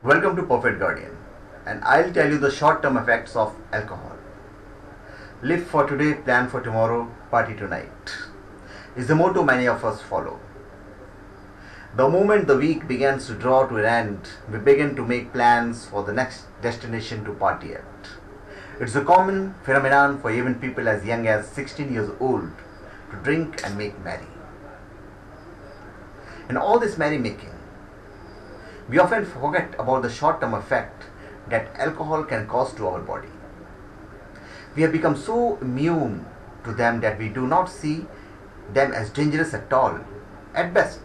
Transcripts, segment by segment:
Welcome to Perfect Guardian, and I'll tell you the short-term effects of alcohol. Live for today, plan for tomorrow, party tonight is the motto many of us follow. The moment the week begins to draw to an end, we begin to make plans for the next destination to party at. It's a common phenomenon for even people as young as 16 years old to drink and make merry. In all this merrymaking, we often forget about the short-term effect that alcohol can cause to our body. We have become so immune to them that we do not see them as dangerous at all. At best,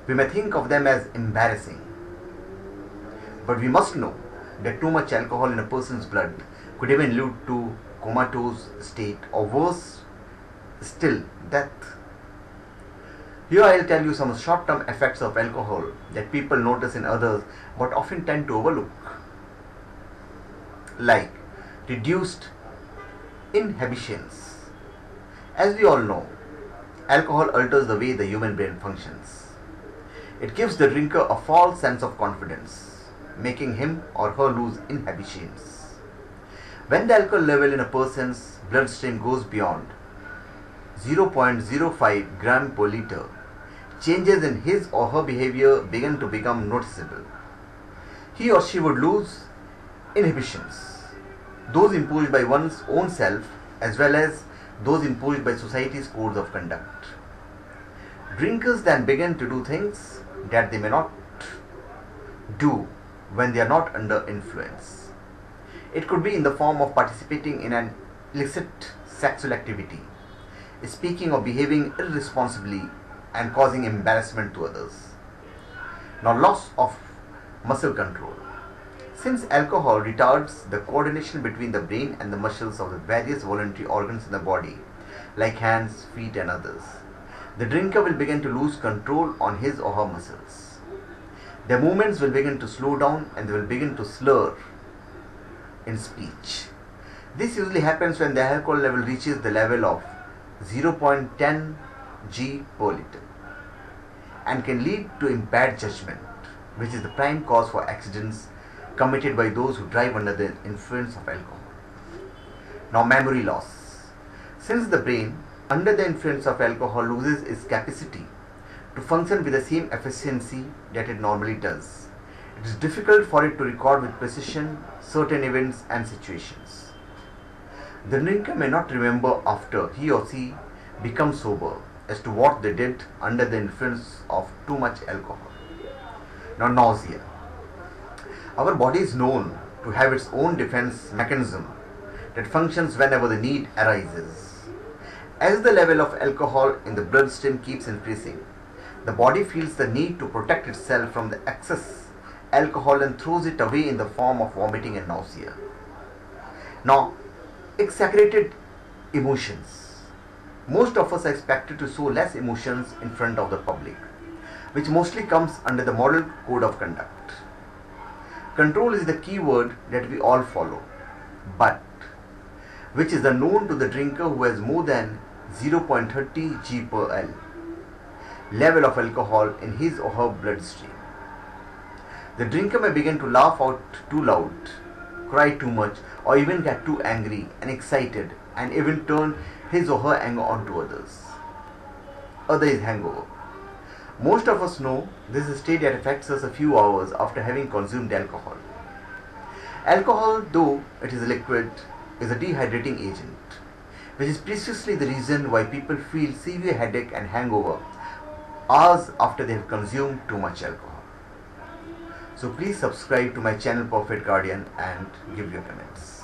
we may think of them as embarrassing. But we must know that too much alcohol in a person's blood could even lead to comatose state or worse still, death. Here I will tell you some short-term effects of alcohol that people notice in others but often tend to overlook. Like reduced inhibitions. As we all know, alcohol alters the way the human brain functions. It gives the drinker a false sense of confidence, making him or her lose inhibitions. When the alcohol level in a person's bloodstream goes beyond 0.05 gram per liter, changes in his or her behavior begin to become noticeable. He or she would lose inhibitions, those imposed by one's own self as well as those imposed by society's codes of conduct. Drinkers then begin to do things that they may not do when they are not under influence. It could be in the form of participating in an illicit sexual activity, speaking or behaving irresponsibly and causing embarrassment to others. Now, loss of muscle control. Since alcohol retards the coordination between the brain and the muscles of the various voluntary organs in the body, like hands, feet and others, the drinker will begin to lose control on his or her muscles. Their movements will begin to slow down and they will begin to slur in speech. This usually happens when the alcohol level reaches the level of 0.10 g per liter and can lead to impaired judgment, which is the prime cause for accidents committed by those who drive under the influence of alcohol. Now, memory loss. Since the brain under the influence of alcohol loses its capacity to function with the same efficiency that it normally does, it is difficult for it to record with precision certain events and situations. The drinker may not remember after he or she becomes sober as to what they did under the influence of too much alcohol. Now, nausea. Our body is known to have its own defense mechanism that functions whenever the need arises. As the level of alcohol in the bloodstream keeps increasing, the body feels the need to protect itself from the excess alcohol and throws it away in the form of vomiting and nausea. Now, exaggerated emotions. Most of us are expected to show less emotions in front of the public, which mostly comes under the moral code of conduct. Control is the key word that we all follow, but which is unknown to the drinker who has more than 0.30 g per L level of alcohol in his or her bloodstream. The drinker may begin to laugh out too loud, cry too much, or even get too angry and excited and even turn his or her anger onto others. Other is hangover. Most of us know this is a state that affects us a few hours after having consumed alcohol. Alcohol, though it is a liquid, is a dehydrating agent, which is precisely the reason why people feel severe headache and hangover hours after they have consumed too much alcohol. So please subscribe to my channel Perfect Guardian and give your comments.